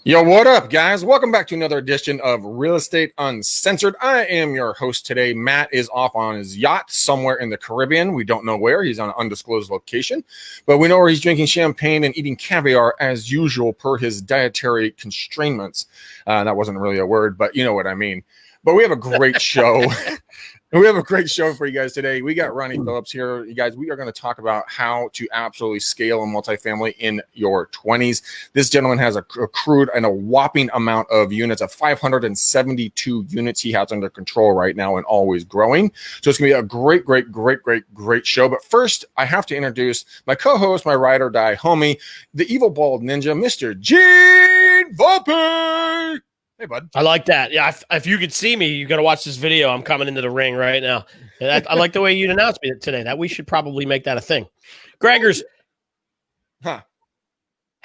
Yo, what up, guys? Welcome back to another edition of Real Estate Uncensored. I am your host today. Matt is off on his yacht somewhere in the Caribbean. We don't know where. He's on an undisclosed location, but we know where he's drinking champagne and eating caviar as usual per his dietary constraints. That wasn't really a word, but you know what I mean. But we have a great show. We have a great show for you guys today. We got Ronny Phillips here. You guys, we are going to talk about how to absolutely scale a multifamily in your 20s. This gentleman has accrued and a whopping amount of units, of 572 units he has under control right now and always growing. So it's going to be a great show. But first, I have to introduce my co-host, my ride or die homie, the evil bald ninja, Mr. Gene Volpe. Hey, bud. I like that. Yeah, if you could see me, you got to watch this video. I'm coming into the ring right now. I like the way you announced me today. That we should probably make that a thing. Gregors, how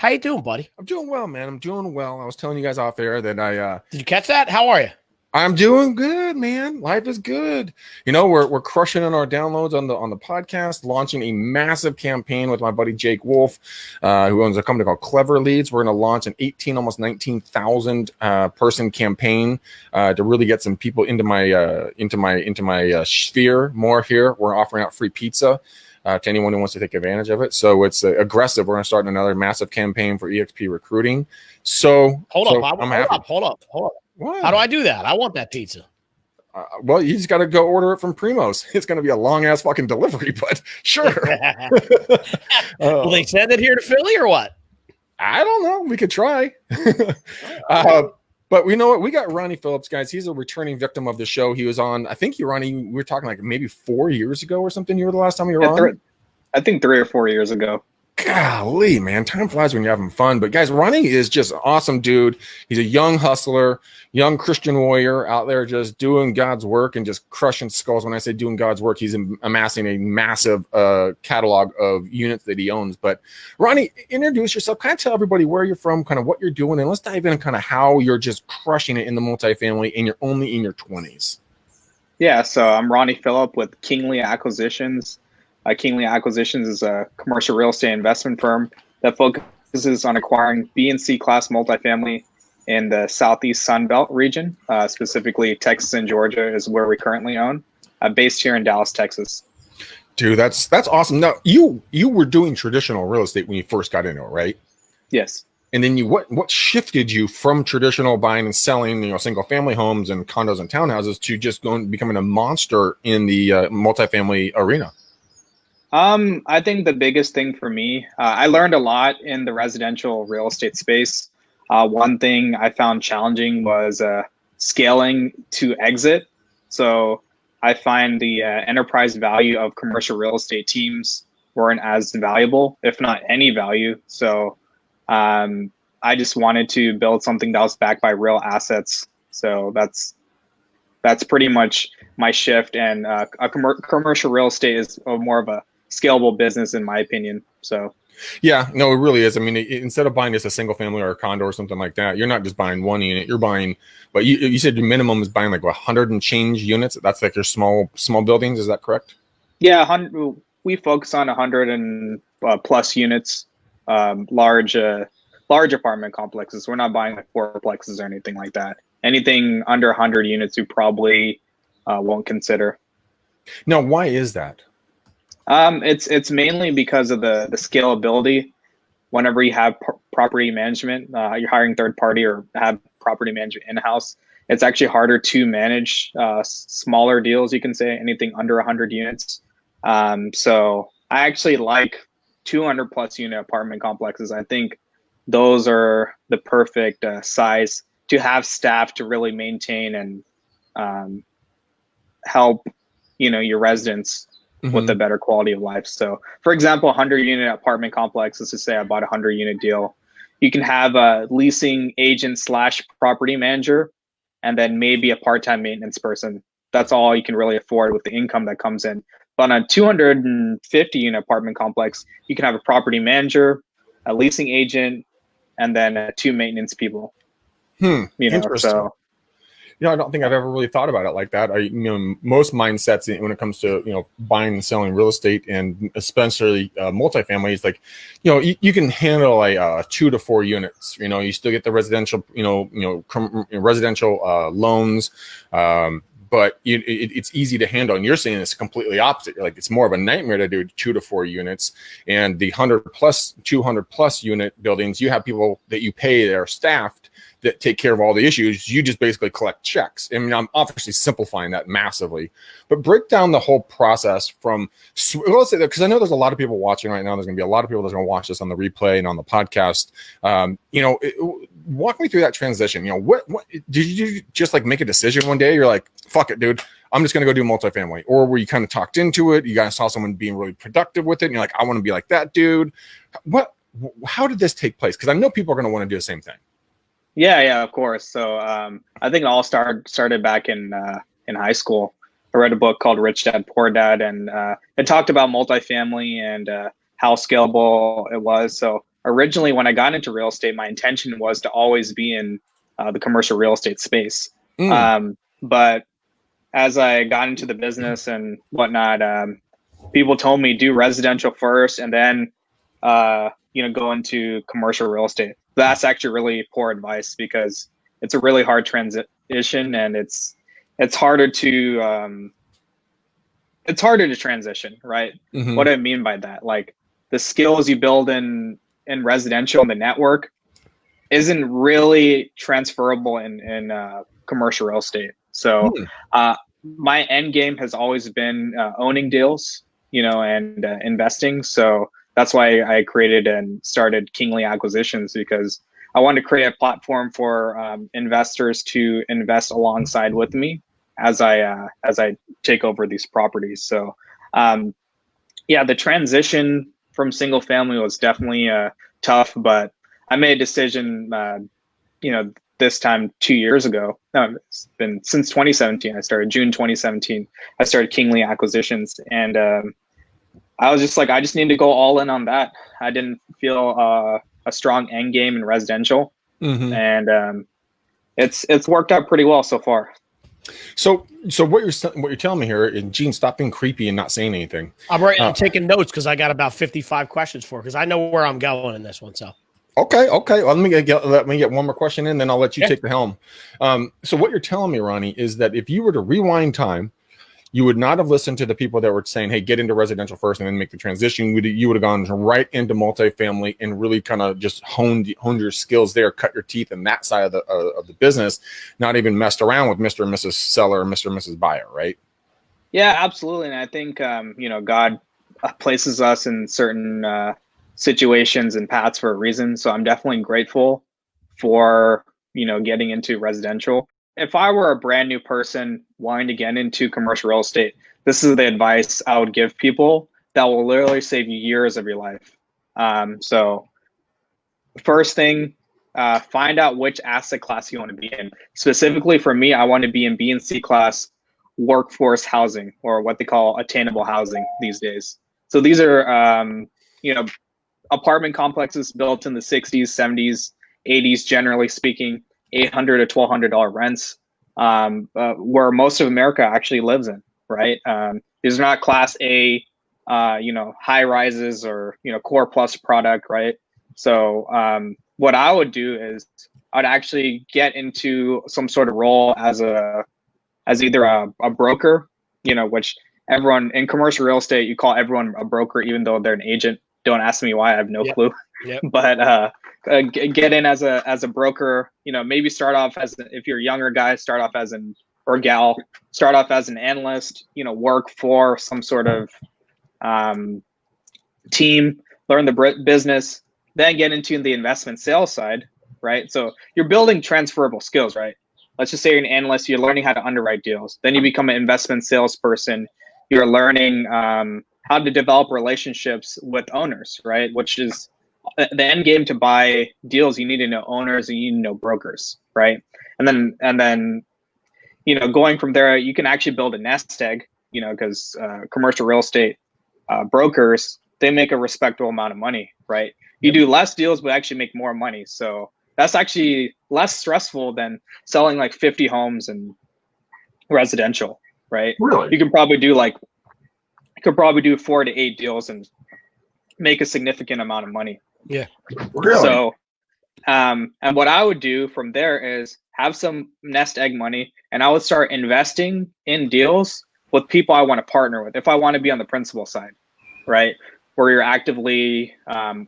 you doing, buddy? I'm doing well, man. I'm doing well. I was telling you guys off air that did you catch that? How are you? I'm doing good, man. Life is good. You know, we're crushing on our downloads on the podcast, launching a massive campaign with my buddy Jake Wolf, who owns a company called Clever Leads. We're going to launch an 18, almost 19,000 person campaign to really get some people into my sphere more here. We're offering out free pizza to anyone who wants to take advantage of it. So it's aggressive. We're going to start another massive campaign for EXP recruiting. So hold up. What? How do I do that? I want that pizza. Well, you just got to go order it from Primo's. It's going to be a long ass fucking delivery, but sure. Will they send it here to Philly or what? I don't know. We could try. But we know what? We got Ronny Phillips, guys. He's a returning victim of the show. He was on, I think Ronny, we were talking like maybe 4 years ago or something. You were the last time you were on? I think 3 or 4 years ago. Golly, man, time flies when you're having fun. But guys, Ronny is just an awesome dude. He's a young hustler, young Christian warrior out there just doing God's work and just crushing skulls. When I say doing God's work, he's amassing a massive catalog of units that he owns. But Ronny, introduce yourself. Kind of tell everybody where you're from, kind of what you're doing, and let's dive in kind of how you're just crushing it in the multifamily and you're only in your 20s. Yeah, so I'm Ronny Philip with Kingly Acquisitions. Kingly Acquisitions is a commercial real estate investment firm that focuses on acquiring B and C class multifamily in the Southeast Sun Belt region, specifically Texas and Georgia is where we currently own, based here in Dallas, Texas. Dude, that's awesome. Now, you were doing traditional real estate when you first got into it, right? Yes. And then what shifted you from traditional buying and selling, single family homes and condos and townhouses to just becoming a monster in the multifamily arena? I think the biggest thing for me, I learned a lot in the residential real estate space. One thing I found challenging was scaling to exit. So I find the enterprise value of commercial real estate teams weren't as valuable, if not any value. So I just wanted to build something that was backed by real assets. So that's pretty much my shift. And commercial real estate is more of a scalable business in my opinion. So yeah, no, it really is. I mean, instead of buying just a single family or a condo or something like that, you're not just buying one unit, you're buying, but you said your minimum is buying like 100 and change units. That's like your small buildings. Is that correct? Yeah. We focus on 100 and plus units, large apartment complexes. We're not buying like fourplexes or anything like that. Anything under 100 units, we probably won't consider. Now, why is that? It's mainly because of the scalability. Whenever you have property management, you're hiring third party or have property management in-house, it's actually harder to manage smaller deals, you can say, anything under 100 units. So I actually like 200 plus unit apartment complexes. I think those are the perfect size to have staff to really maintain and help, your residents with a better quality of life. So for example, 100 unit apartment complex, let's just say I bought a 100 unit deal. You can have a leasing agent / property manager, and then maybe a part-time maintenance person. That's all you can really afford with the income that comes in. But on a 250 unit apartment complex, you can have a property manager, a leasing agent, and then 2 maintenance people. Interesting. So I don't think I've ever really thought about it like that. Most mindsets when it comes to, buying and selling real estate, and especially multifamily, is like, you can handle a 2 to 4 units. You still get the residential, residential loans. But it's easy to handle. And you're saying it's completely opposite. You're like, it's more of a nightmare to do 2 to 4 units. And the 100 plus, 200 plus unit buildings, you have people that you pay that are staffed that take care of all the issues. You just basically collect checks. I mean, I'm obviously simplifying that massively, but break down the whole process from, let's say that, because I know there's a lot of people watching right now. There's going to be a lot of people that's going to watch this on the replay and on the podcast. Walk me through that transition. What did you just like make a decision one day? You're like, fuck it, dude, I'm just going to go do multifamily. Or were you kind of talked into it? You guys saw someone being really productive with it, and you're like, I want to be like that dude. How did this take place? Because I know people are going to want to do the same thing. Yeah, of course. So I think it all started back in high school. I read a book called Rich Dad Poor Dad, and it talked about multifamily and how scalable it was. So originally, when I got into real estate, my intention was to always be in the commercial real estate space. But as I got into the business and whatnot, people told me do residential first and then go into commercial real estate. That's actually really poor advice, because it's a really hard transition, and it's harder to transition, right? Mm-hmm. What do I mean by that? Like, the skills you build in residential and the network isn't really transferable in commercial real estate. So my end game has always been owning deals, and investing. So that's why I created and started Kingly Acquisitions, because I wanted to create a platform for investors to invest alongside with me as I take over these properties. So the transition from single family was definitely tough, but I made a decision, this time 2 years ago. No, it's been since 2017. I started June 2017. I started Kingly Acquisitions, and I was just like, I just need to go all in on that. I didn't feel a strong end game in residential, and it's worked out pretty well so far. So what you're telling me here, and Gene, stop being creepy and not saying anything. I'm taking notes because I got about 55 questions because I know where I'm going in this one. So. Okay. Well, let me get one more question in, then I'll let you take the helm. So what you're telling me, Ronny, is that if you were to rewind time, you would not have listened to the people that were saying, hey, get into residential first and then make the transition. You would have gone right into multifamily and really kind of just honed your skills there, cut your teeth in that side of the business, not even messed around with Mr. and Mrs. Seller or Mr. and Mrs. Buyer, right? Yeah, absolutely. And I think, God places us in certain situations and paths for a reason. So I'm definitely grateful for, getting into residential. If I were a brand new person wanting to get into commercial real estate, this is the advice I would give people that will literally save you years of your life. So first thing, find out which asset class you want to be in. Specifically for me, I want to be in B and C class workforce housing, or what they call attainable housing these days. So these are, apartment complexes built in the 60s, 70s, 80s, generally speaking, $800 to $1,200 rents, where most of America actually lives in, right? These are not class A, high rises or, core plus product, right? So what I would do is I'd actually get into some sort of role as either a broker, which everyone in commercial real estate, you call everyone a broker, even though they're an agent. Don't ask me why, I have no clue. Yep. But get in as a broker, maybe start off if you're a younger guy, start off as or gal, start off as an analyst, work for some sort of team, learn the business, then get into the investment sales side, right? So you're building transferable skills, right? Let's just say you're an analyst, you're learning how to underwrite deals. Then you become an investment salesperson. You're learning how to develop relationships with owners, right? Which is the end game to buy deals. You need to know owners and you need to know brokers, right? And then going from there, you can actually build a nest egg, because commercial real estate brokers, they make a respectable amount of money, right? You do less deals, but actually make more money. So that's actually less stressful than selling like 50 homes and residential, right? Really? You could probably do 4 to 8 deals and make a significant amount of money. Yeah. Really? So, and what I would do from there is have some nest egg money, and I would start investing in deals with people I want to partner with. If I want to be on the principal side, right, where you're actively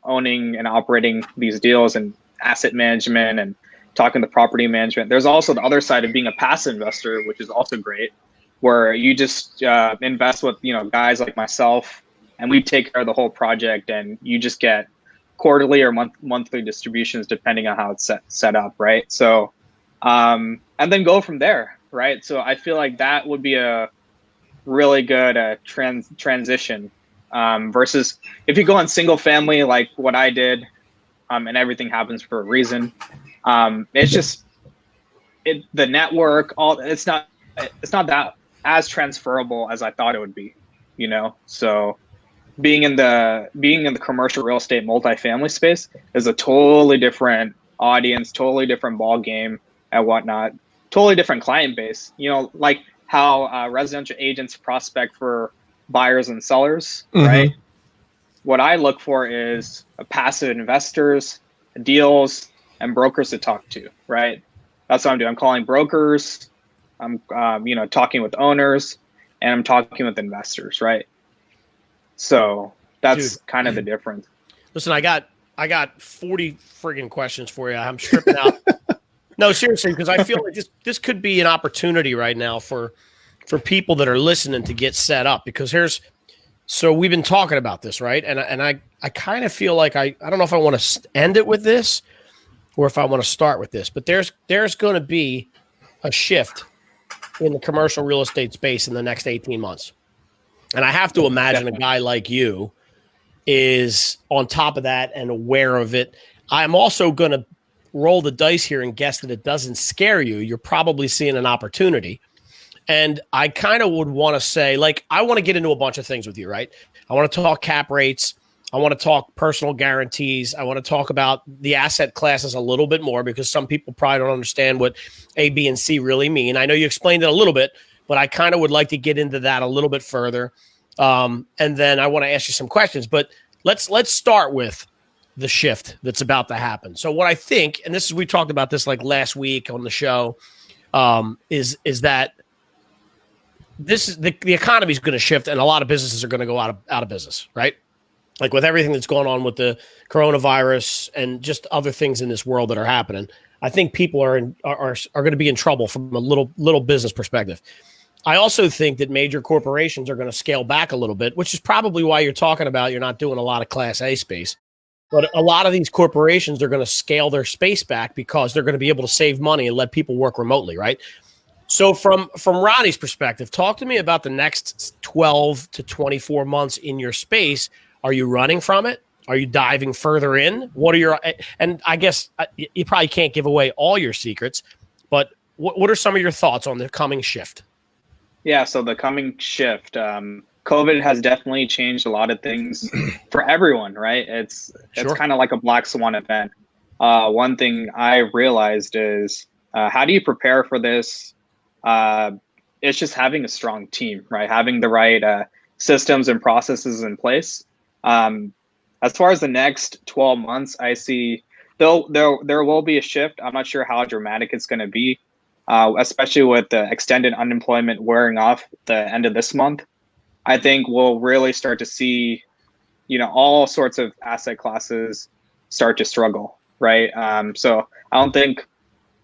owning and operating these deals and asset management and talking to property management. There's also the other side of being a passive investor, which is also great, where you just invest with guys like myself, and we take care of the whole project, and you just get quarterly or monthly distributions depending on how it's set up, right? So, and then go from there, right? So I feel like that would be a really good transition versus if you go on single family like what I did, and everything happens for a reason. It's just the network, it's not that as transferable as I thought it would be, So being in the commercial real estate multifamily space is a totally different audience, totally different ball game and whatnot, totally different client base. Like how residential agents prospect for buyers and sellers, right? What I look for is passive investors, deals, and brokers to talk to, right? That's what I'm doing. I'm calling brokers. I'm, talking with owners, and I'm talking with investors, right? So that's kind of the difference. Listen, I got 40 friggin' questions for you. I'm stripping out. No, seriously, because I feel like this could be an opportunity right now for people that are listening to get set up. Because so we've been talking about this, right? And I kind of feel like I don't know if I want to end it with this or if I want to start with this. But there's going to be a shift in the commercial real estate space in the next 18 months. And I have to imagine a guy like you is on top of that and aware of it. I'm also going to roll the dice here and guess that it doesn't scare you. You're probably seeing an opportunity. And I kind of would want to say, like, I want to get into a bunch of things with you, right? I want to talk cap rates. I want to talk personal guarantees. I want to talk about the asset classes a little bit more because some people probably don't understand what A, B, and C really mean. I know you explained it a little bit, but I kind of would like to get into that a little bit further. And then I want to ask you some questions, but let's start with the shift that's about to happen. So what I think, and we talked about this like last week on the show, is that this is the economy is going to shift and a lot of businesses are going to go out of business, right? Like with everything that's going on with the coronavirus and just other things in this world that are happening, I think people are going to be in trouble from a little business perspective. I also think that major corporations are going to scale back a little bit, which is probably why you're talking about you're not doing a lot of Class A space. But a lot of these corporations are going to scale their space back because they're going to be able to save money and let people work remotely, right? So from Ronnie's perspective, talk to me about the next 12 to 24 months in your space. Are you running from it? Are you diving further in? What are and I guess you probably can't give away all your secrets, but what are some of your thoughts on the coming shift? Yeah, so the coming shift, COVID has definitely changed a lot of things for everyone, right? It's kind of like a black swan event. One thing I realized is how do you prepare for this? It's just having a strong team, right? Having the right systems and processes in place. As far as the next 12 months, I see there will be a shift. I'm not sure how dramatic it's going to be. Especially with the extended unemployment wearing off the end of this month, I think we'll really start to see, all sorts of asset classes start to struggle, right? So I don't think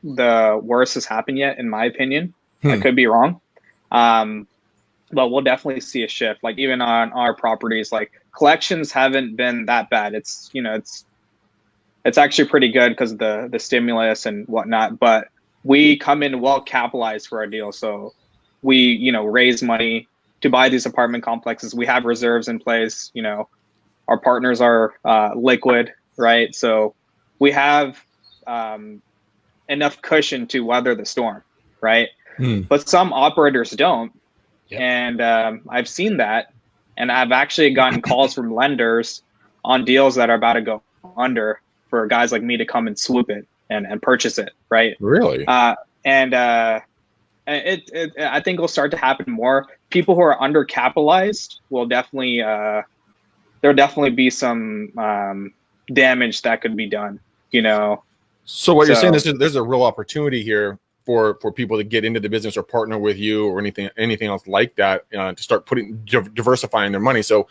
the worst has happened yet, in my opinion. I could be wrong. But we'll definitely see a shift. Like even on our properties, like collections haven't been that bad. It's actually pretty good because of the stimulus and whatnot, but we come in well capitalized for our deal. So we, raise money to buy these apartment complexes. We have reserves in place. Our partners are liquid, right? So we have enough cushion to weather the storm, right? But some operators don't. Yep. And I've seen that. And I've actually gotten calls from lenders on deals that are about to go under for guys like me to come and swoop it. and purchase it, right? Really? I think will start to happen more. People who are undercapitalized will definitely there'll definitely be some damage that could be done, you know. So what you're saying is there's a real opportunity here for people to get into the business or partner with you or anything else like that to start diversifying their money. So,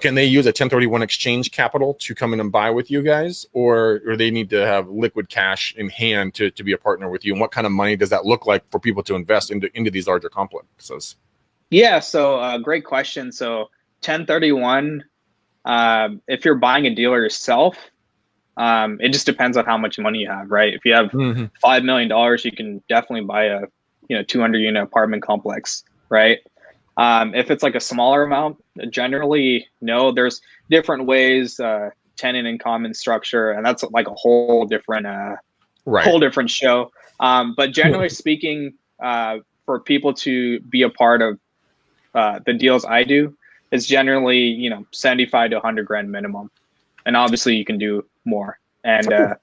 can they use a 1031 exchange capital to come in and buy with you guys, or they need to have liquid cash in hand to be a partner with you? And what kind of money does that look like for people to invest into these larger complexes? Yeah, so great question. So 1031, if you're buying a deal yourself, it just depends on how much money you have, right? If you have $5 million, you can definitely buy a 200 unit apartment complex, right? If it's like a smaller amount, generally no. There's different ways, tenant in common structure, and that's like a whole different show. But generally speaking, for people to be a part of the deals I do, it's generally 75 to 100 grand minimum, and obviously you can do more. And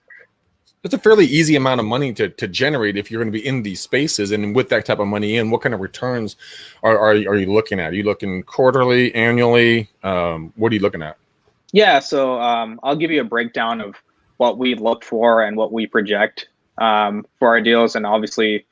it's a fairly easy amount of money to generate if you're going to be in these spaces. And with that type of money in, what kind of returns are you looking at? Are you looking quarterly, annually? What are you looking at? Yeah, so I'll give you a breakdown of what we look for and what we project for our deals. And obviously,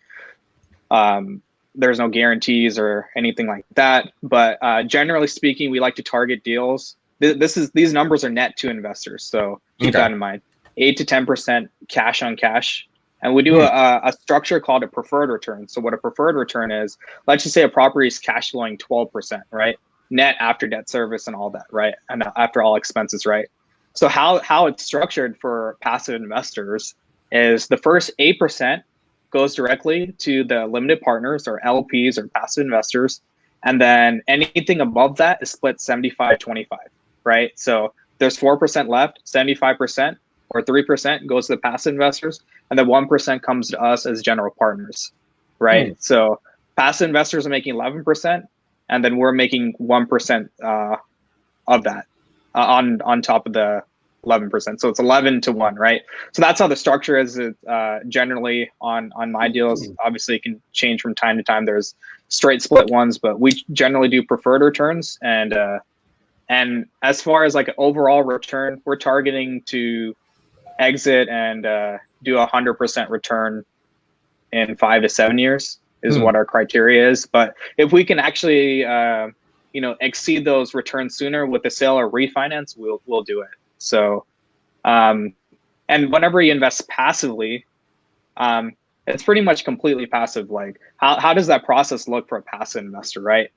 there's no guarantees or anything like that. But generally speaking, we like to target deals. These numbers are net to investors, so keep that in mind. 8 to 10% cash on cash. And we do a structure called a preferred return. So what a preferred return is, let's just say a property is cash flowing 12%, right? Net after debt service and all that, right? And after all expenses, right? So how it's structured for passive investors is the first 8% goes directly to the limited partners or LPs or passive investors. And then anything above that is split 75-25, right? So there's 4% left, 75%. Or 3% goes to the passive investors, and then 1% comes to us as general partners, right? So passive investors are making 11%, and then we're making 1% of that on top of the 11%. So it's 11 to 1, right? So that's how the structure is generally on my deals. Obviously, it can change from time to time. There's straight split ones, but we generally do preferred returns. And as far as like an overall return, we're targeting to exit and do 100% return in 5 to 7 years is what our criteria is. But if we can actually exceed those returns sooner with the sale or refinance, we'll do it. So and whenever you invest passively, it's pretty much completely passive. Like how does that process look for a passive investor, right?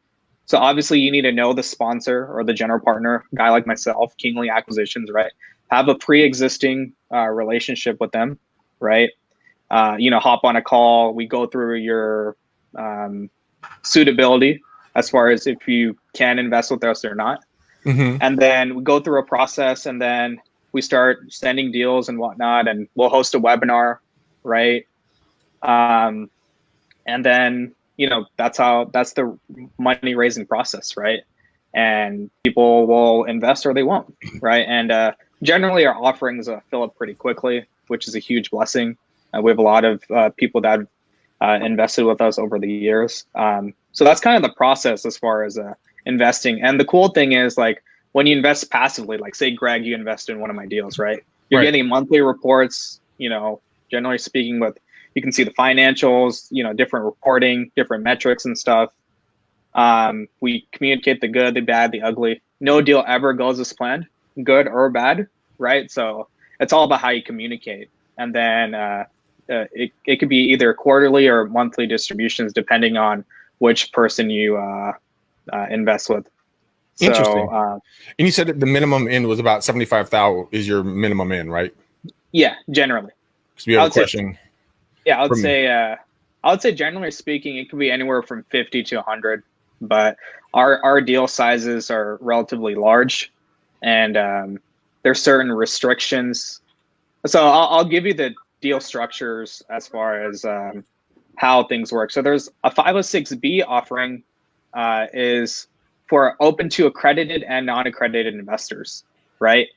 So obviously you need to know the sponsor or the general partner, a guy like myself, Kingly Acquisitions, right? Have a pre-existing relationship with them, right? Hop on a call. We go through your suitability as far as if you can invest with us or not. And then we go through a process, and then we start sending deals and whatnot, and we'll host a webinar, right? And then, that's the money raising process, right? And people will invest or they won't, right? And generally, our offerings fill up pretty quickly, which is a huge blessing. We have a lot of people that have invested with us over the years. So that's kind of the process as far as investing. And the cool thing is, like, when you invest passively, like say, Greg, you invested in one of my deals, right? You're getting monthly reports, generally speaking, you can see the financials, different reporting, different metrics and stuff. We communicate the good, the bad, the ugly. No deal ever goes as planned, good or bad, right? So it's all about how you communicate. And then it could be either quarterly or monthly distributions, depending on which person you invest with. Interesting. And you said that the minimum in was about 75,000 is your minimum in, right? Yeah, generally. So we have a question. I would say generally speaking, it could be anywhere from 50 to 100, but our deal sizes are relatively large, and there's certain restrictions. So I'll give you the deal structures as far as how things work. So there's a 506B offering is for open to accredited and non-accredited investors, right?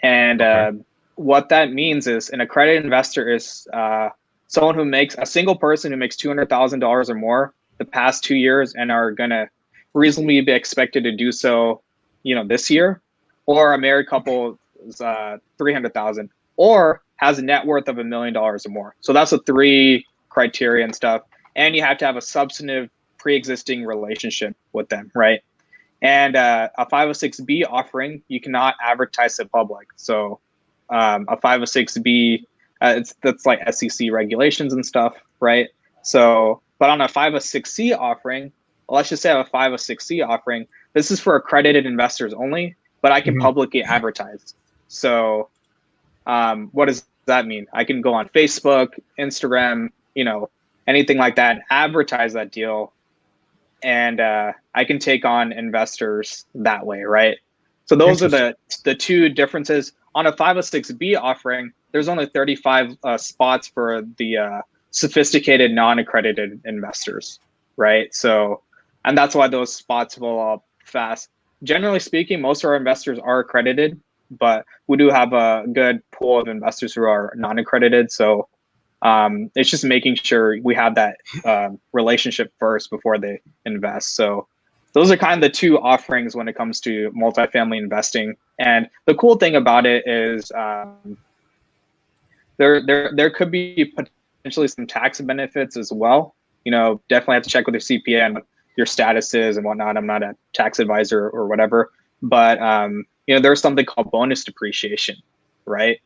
And what that means is an accredited investor is someone who makes a single person who makes $200,000 or more the past 2 years and are going to reasonably be expected to do so, this year, or a married couple is 300,000, or has a net worth of $1 million or more. So that's the 3 criteria and stuff. And you have to have a substantive pre-existing relationship with them, right? And a 506B offering, you cannot advertise to the public. So a 506B, that's like SEC regulations and stuff, right? So, but on a 506C offering, let's just say I have a 506C offering, this is for accredited investors only, but I can publicly advertise. So what does that mean? I can go on Facebook, Instagram, anything like that, advertise that deal, and I can take on investors that way, right? So those are the 2 differences. On a 506B offering, there's only 35 spots for the sophisticated non-accredited investors, right? So, and that's why those spots fill up fast. Generally speaking, most of our investors are accredited, but we do have a good pool of investors who are non-accredited. So it's just making sure we have that relationship first before they invest. So those are kind of the 2 offerings when it comes to multifamily investing. And the cool thing about it is there could be potentially some tax benefits as well. Definitely have to check with your CPA and what your status is and whatnot. I'm not a tax advisor or whatever, but there's something called bonus depreciation, right?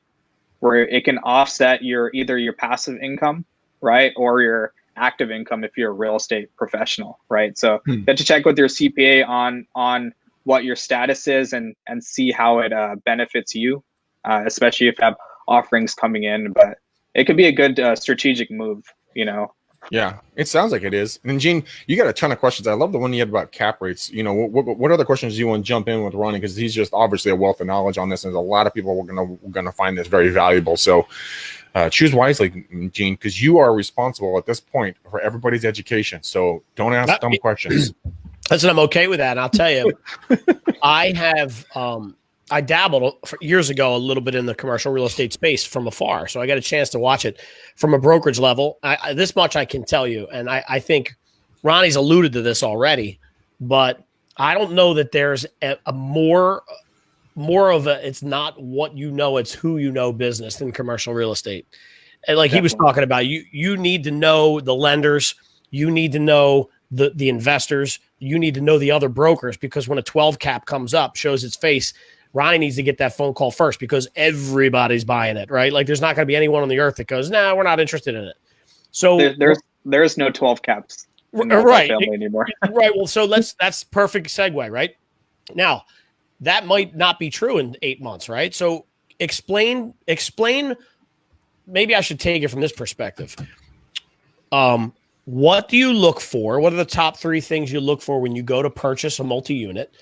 Where it can offset either your passive income, right, or your active income if you're a real estate professional, right? So you have to check with your CPA on what your status is and see how it benefits you, especially if you have offerings coming in. But it could be a good strategic move, Yeah, it sounds like it is. And Gene, you got a ton of questions. I love the one you had about cap rates. What other questions do you want to jump in with Ronny? Because he's just obviously a wealth of knowledge on this, and a lot of people are gonna find this very valuable. So choose wisely, Gene, because you are responsible at this point for everybody's education. So don't ask dumb questions. Listen, I'm okay with that. And I'll tell you, I dabbled years ago a little bit in the commercial real estate space from afar. So I got a chance to watch it from a brokerage level. This much I can tell you. And I think Ronnie's alluded to this already, but I don't know that there's a more of a, it's not what you know, it's who you know business than commercial real estate. And like Definitely. He was talking about, you need to know the lenders, you need to know the investors, you need to know the other brokers, because when a 12 cap comes up, shows its face, Ronnie needs to get that phone call first because everybody's buying it, right? Like there's not going to be anyone on the earth that goes, nah, we're not interested in it. So there's no 12 caps right anymore. Right. Well, so that's perfect segue, right? Now, that might not be true in 8 months, right? So explain, maybe I should take it from this perspective. What do you look for? What are the top 3 things you look for when you go to purchase a multi-unit?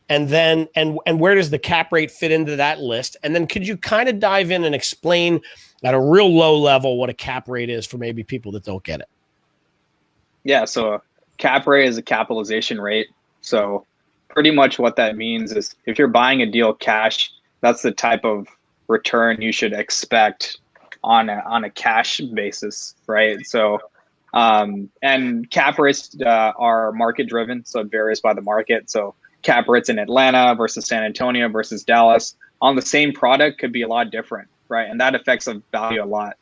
And then, and where does the cap rate fit into that list? And then could you kind of dive in and explain at a real low level what a cap rate is for maybe people that don't get it? Yeah, so a cap rate is a capitalization rate. So pretty much what that means is if you're buying a deal cash, that's the type of return you should expect on a cash basis, right? So and cap rates are market driven, so it varies by the market. So cap rates in Atlanta versus San Antonio versus Dallas on the same product could be a lot different, right? And that affects the value a lot.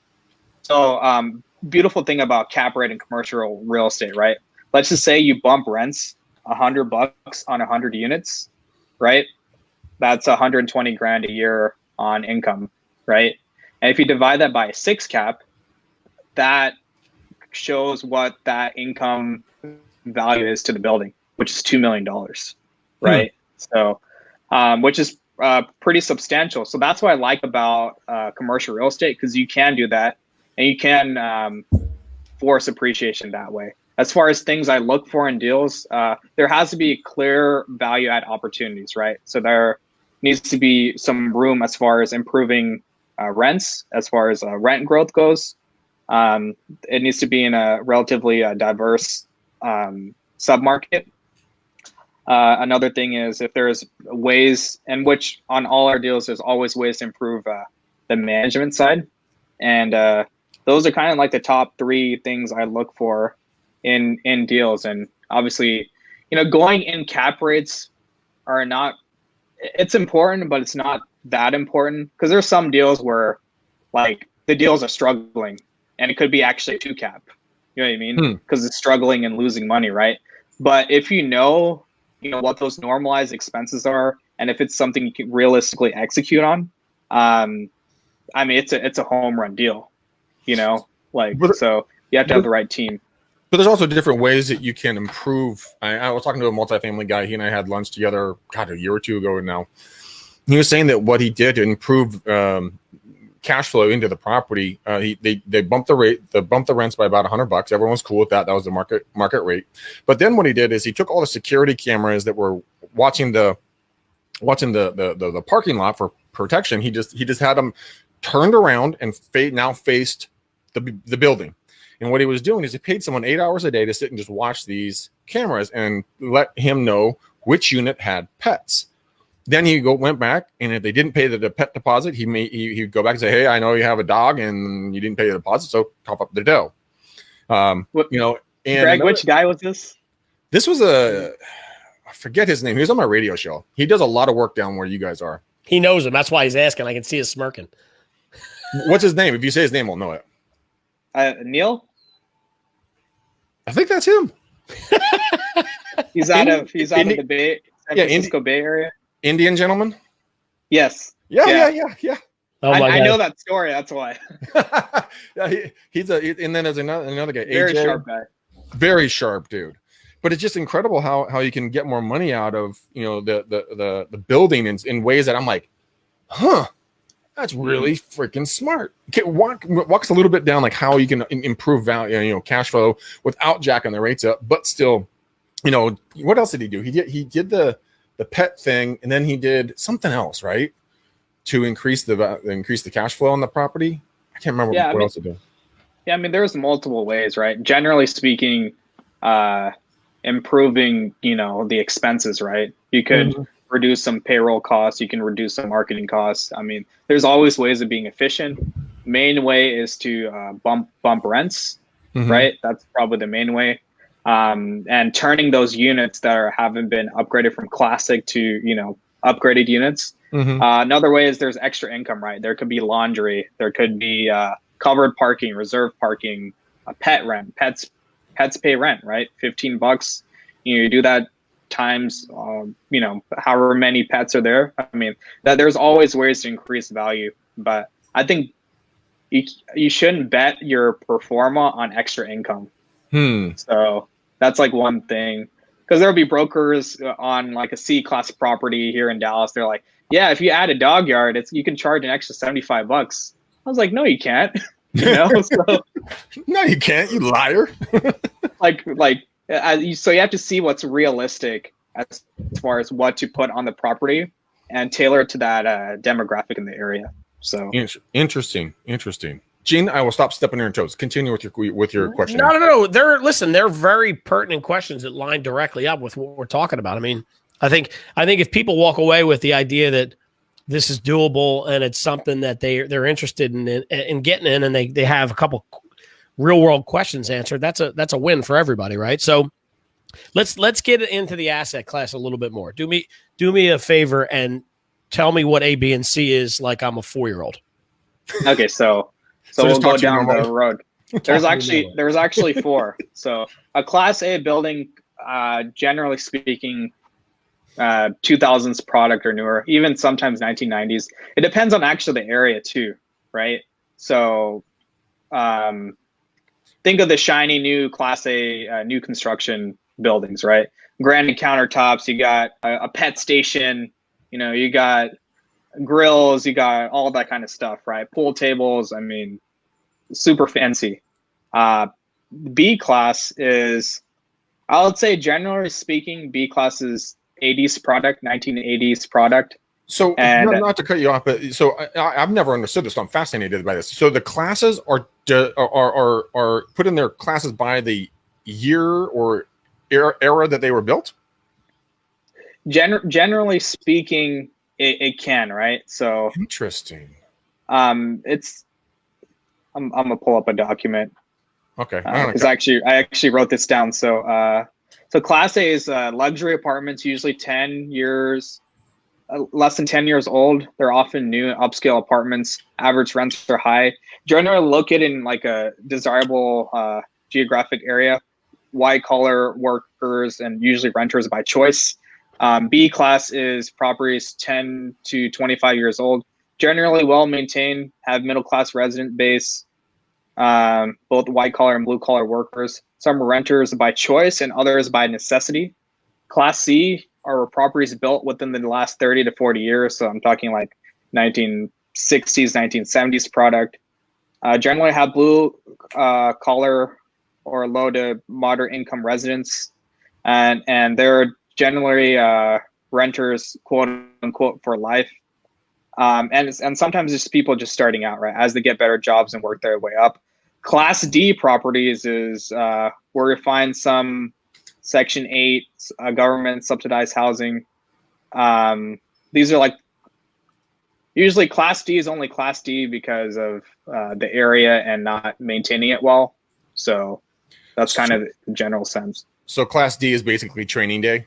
So beautiful thing about cap rate in commercial real estate, right? Let's just say you bump rents $100 on 100 units, right? That's 120 grand a year on income, right? And if you divide that by a 6 cap, that shows what that income value is to the building, which is $2 million. Right. So, which is pretty substantial. So that's what I like about commercial real estate, because you can do that and you can force appreciation that way. As far as things I look for in deals, there has to be clear value add opportunities, right? So there needs to be some room as far as improving rents, as far as rent growth goes. It needs to be in a relatively diverse submarket. Another thing is if there's ways in which on all our deals, there's always ways to improve the management side. And those are kind of like the top three things I look for in deals. And obviously, going in cap rates are not, it's important, but it's not that important, because there's some deals where like the deals are struggling and it could be actually 2 cap. You know what I mean? Because it's struggling and losing money, right? But if you know what those normalized expenses are, and if it's something you can realistically execute on, I mean, it's a home run deal, so you have to have the right team. But there's also different ways that you can improve. I was talking to a multifamily guy. He and I had lunch together, a year or two ago now. He was saying that what he did to improve cash flow into the property, they bumped the rate, bumped the rents by about $100. Everyone was cool with that. That was the market rate. But then what he did is he took all the security cameras that were watching the parking lot for protection. He just had them turned around and faced the building. And what he was doing is he paid someone 8 hours a day to sit and just watch these cameras and let him know which unit had pets. Then he went back, and if they didn't pay the pet deposit, he'd go back and say, "Hey, I know you have a dog, and you didn't pay the deposit, so cough up the dough." And Greg, which guy was this? This was I forget his name. He was on my radio show. He does a lot of work down where you guys are. He knows him. That's why he's asking. I can see his smirking. What's his name? If you say his name, we'll know it. Neil? I think that's him. He's out of the Bay, San Francisco Bay Area. Indian gentleman? Yes. Yeah. Oh I know that story. That's why. Yeah, and then there's another guy. Very AJ, sharp guy. Very sharp dude. But it's just incredible how you can get more money out of the building in ways that I'm like, that's really freaking smart. Walk us a little bit down, like how you can improve value, cash flow without jacking the rates up, but still, what else did he do? He did the pet thing, and then he did something else, right, to increase the cash flow on the property. I can't remember what else to do. Yeah, I mean, there's multiple ways, right? Generally speaking, improving, the expenses, right? You could reduce some payroll costs. You can reduce some marketing costs. I mean, there's always ways of being efficient. Main way is to bump rents, right? That's probably the main way. And turning those units that haven't been upgraded from classic to, upgraded units. Another way is there's extra income, right? There could be laundry. There could be covered parking, reserved parking, pet rent. Pets pay rent, right? $15. You do that times, however many pets are there. I mean, that there's always ways to increase value, but I think you shouldn't bet your pro forma on extra income. So that's like one thing, because there'll be brokers on like a C-class property here in Dallas. They're like, yeah, if you add a dog yard, you can charge an extra $75. I was like, no, you can't. So, no, you can't. You liar. So you have to see what's realistic as far as what to put on the property and tailor it to that demographic in the area. So interesting. Gene, I will stop stepping on your toes. Continue with your question. No. They're very pertinent questions that line directly up with what we're talking about. I mean, I think if people walk away with the idea that this is doable and it's something that they're interested in getting in, and they have a couple real world questions answered, that's a win for everybody, right? So let's get into the asset class a little bit more. Do me a favor and tell me what A, B, and C is, like I'm a 4-year-old. Okay, so we'll go down the road. There's actually 4. So a Class A building, generally speaking, 2000s product or newer, even sometimes 1990s. It depends on actually the area too, right? So think of the shiny new Class A new construction buildings, right? Granite countertops, you got a pet station, you got grills, you got all that kind of stuff, right? Pool tables, I mean, super fancy. B class is, I would say generally speaking, B class is 80s product, 1980s product. So, not to cut you off, but so I've never understood this. So I'm fascinated by this. So the classes are put in their classes by the year or era that they were built. Generally speaking, it can, right? So interesting. It's I'm gonna pull up a document. Okay. Because I actually wrote this down. So Class A is luxury apartments, usually 10 years, less than 10 years old. They're often new upscale apartments. Average rents are high. Generally located in like a desirable geographic area. White collar workers and usually renters by choice. B class is properties 10 to 25 years old. Generally well maintained, have middle class resident base. Both white collar and blue collar workers. Some renters by choice and others by necessity. Class C are properties built within the last 30 to 40 years. So I'm talking like 1960s, 1970s product. Generally have blue collar or low to moderate income residents. And they're generally renters, quote unquote, for life. And sometimes it's people just starting out, right, as they get better jobs and work their way up. Class D properties is where you find some Section 8 government subsidized housing. These are like, usually Class D is only Class D because of the area and not maintaining it well. So that's kind of the general sense. So Class D is basically training day.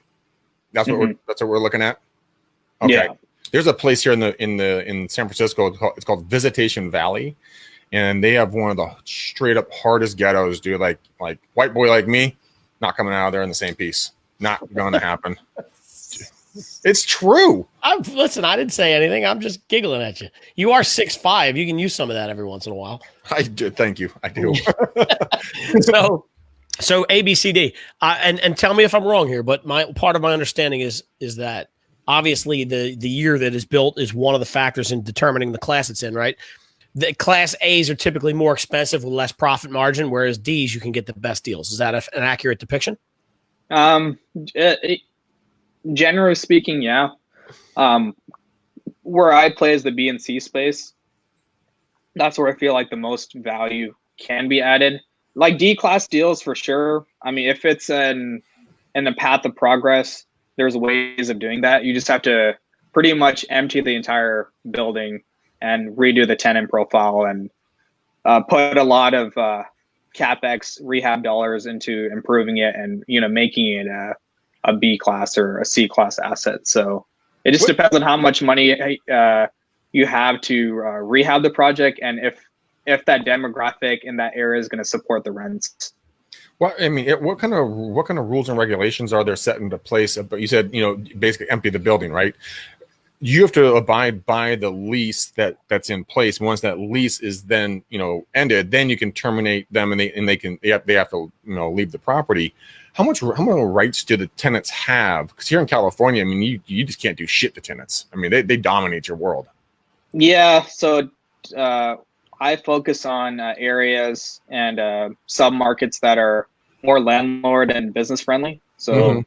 That's what that's what we're looking at. Okay. Yeah. There's a place here in San Francisco. It's called Visitation Valley, and they have one of the straight up hardest ghettos, dude. Like white boy like me, not coming out of there in the same piece. Not going to happen. It's true. Listen, I didn't say anything. I'm just giggling at you. You are 6'5". You can use some of that every once in a while. I do. Thank you. I do. So A, B, C, D, and tell me if I'm wrong here, but part of my understanding is that obviously the year that is built is one of the factors in determining the class it's in, right? The Class A's are typically more expensive with less profit margin, whereas D's you can get the best deals. Is that an accurate depiction? Generally speaking, yeah. Where I play is the B and C space. That's where I feel like the most value can be added. Like D class deals for sure. I mean, if it's in the path of progress, there's ways of doing that. You just have to pretty much empty the entire building and redo the tenant profile and put a lot of CapEx rehab dollars into improving it and, making it a B class or a C class asset. So it just depends on how much money you have to rehab the project and if that demographic in that area is going to support the rents. Well, I mean, what kind of rules and regulations are there set into place? But you said, basically empty the building, right? You have to abide by the lease that's in place. Once that lease is then, ended, then you can terminate them and they have to, leave the property. How many rights do the tenants have? Because here in California, I mean, you just can't do shit to tenants. I mean, they dominate your world. Yeah. So, I focus on areas and sub-markets that are more landlord and business friendly. So,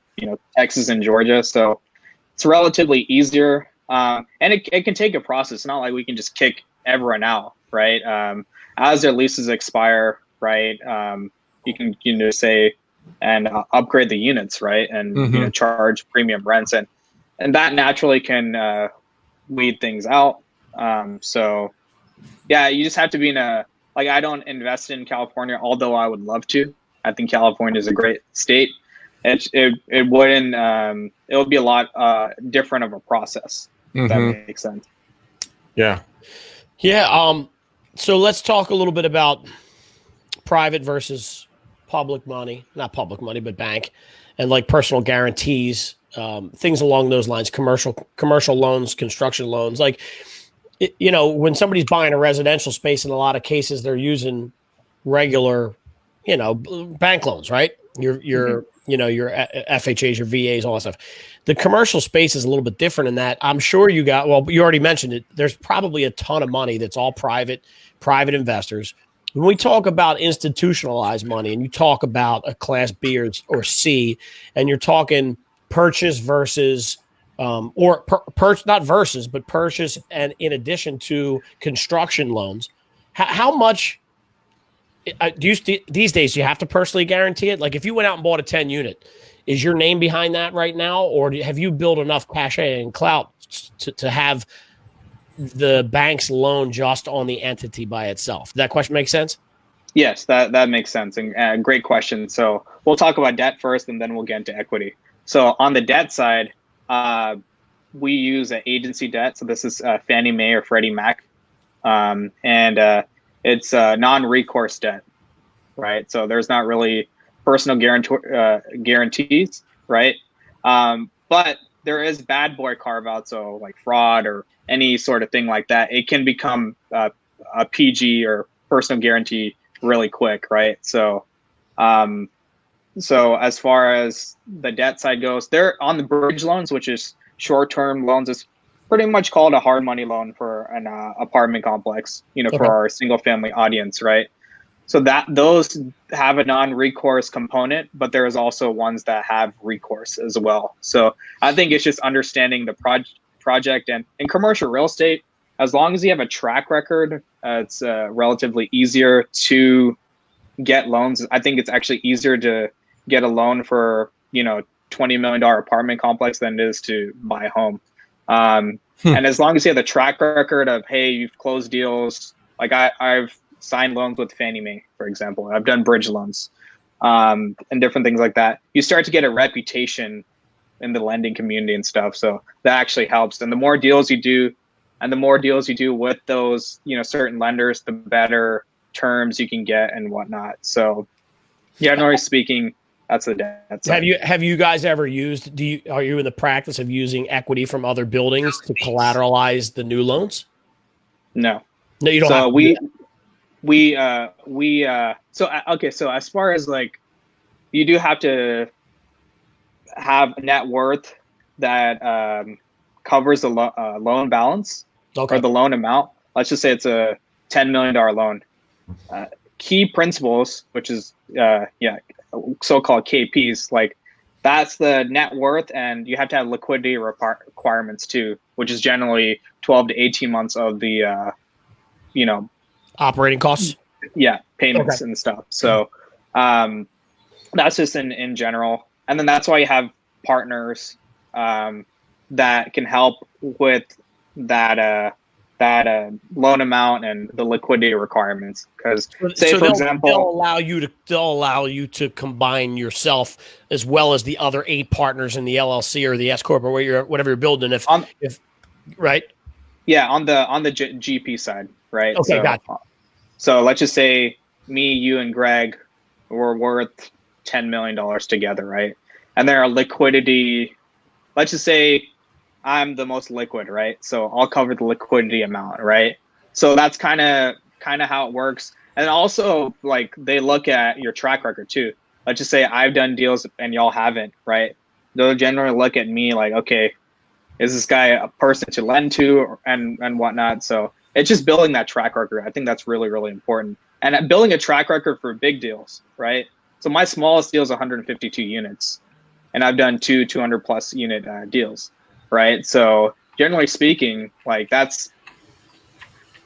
Texas and Georgia. So it's relatively easier. And it can take a process. It's not like we can just kick everyone out, right? As their leases expire, right? You can say and upgrade the units, right? And charge premium rents, and that naturally can weed things out. So yeah, you just have to be I don't invest in California, although I would love to. I think California is a great state. It wouldn't, it would be a lot different of a process. If that makes sense. Yeah. Yeah. So let's talk a little bit about private versus public money, not public money, but bank and like personal guarantees, things along those lines, commercial loans, construction loans, like, when somebody's buying a residential space, in a lot of cases, they're using regular, bank loans, right? Your FHAs, your VAs, all that stuff. The commercial space is a little bit different in that I'm sure you already mentioned it. There's probably a ton of money that's all private investors. When we talk about institutionalized money and you talk about a class B or C, and you're talking purchase versus not versus, but purchase, and in addition to construction loans, how much do you these days do you have to personally guarantee it? Like if you went out and bought a 10 unit, is your name behind that right now, or have you built enough cachet and clout to have the bank's loan just on the entity by itself. Does that question make sense? Yes, that makes sense. And great question. So we'll talk about debt first, and then we'll get into equity. So on the debt side, we use an agency debt. So this is Fannie Mae or Freddie Mac, and it's non-recourse debt, right? So there's not really personal guarantees, right? But there is bad boy carve out, so like fraud or any sort of thing like that. It can become a PG or personal guarantee really quick, right? So as far as the debt side goes, they're on the bridge loans, which is short-term loans. It's pretty much called a hard money loan for an apartment complex, for our single family audience, right? So that those have a non-recourse component, but there's also ones that have recourse as well. So I think it's just understanding the project, and in commercial real estate, as long as you have a track record, it's relatively easier to get loans. I think it's actually easier to get a loan for, $20 million apartment complex than it is to buy a home. And as long as you have the track record of, hey, you've closed deals, like I've signed loans with Fannie Mae, for example. I've done bridge loans and different things like that. You start to get a reputation in the lending community and stuff. So that actually helps. And the more deals you do, with those, certain lenders, the better terms you can get and whatnot. So generally speaking, that's the debt side. Have you guys ever used, are you in the practice of using equity from other buildings to collateralize the new loans? No, you don't. So as far as like, you do have to have a net worth that covers the loan balance or the loan amount. Let's just say it's a $10 million loan. Key principles, which is so-called KPs, like that's the net worth, and you have to have liquidity requirements too, which is generally 12 to 18 months of the operating costs. Yeah, payments and stuff. So that's just in general. And then that's why you have partners that can help with that loan amount and the liquidity requirements. Because for example, they'll allow you to combine yourself as well as the other 8 partners in the LLC or the S corp or whatever you're building. If right. Yeah, on the GP side, right? Okay, gotcha. So let's just say me, you, and Greg were worth $10 million together, right? And there are liquidity. Let's just say I'm the most liquid, right? So I'll cover the liquidity amount, right? So that's kind of how it works. And also, like, they look at your track record too. Let's just say I've done deals and y'all haven't, right? They'll generally look at me like, okay, is this guy a person to lend to and whatnot? So it's just building that track record. I think that's really, really important. And building a track record for big deals, right? So my smallest deal is 152 units, and I've done 200 plus unit deals, right? So generally speaking, like that's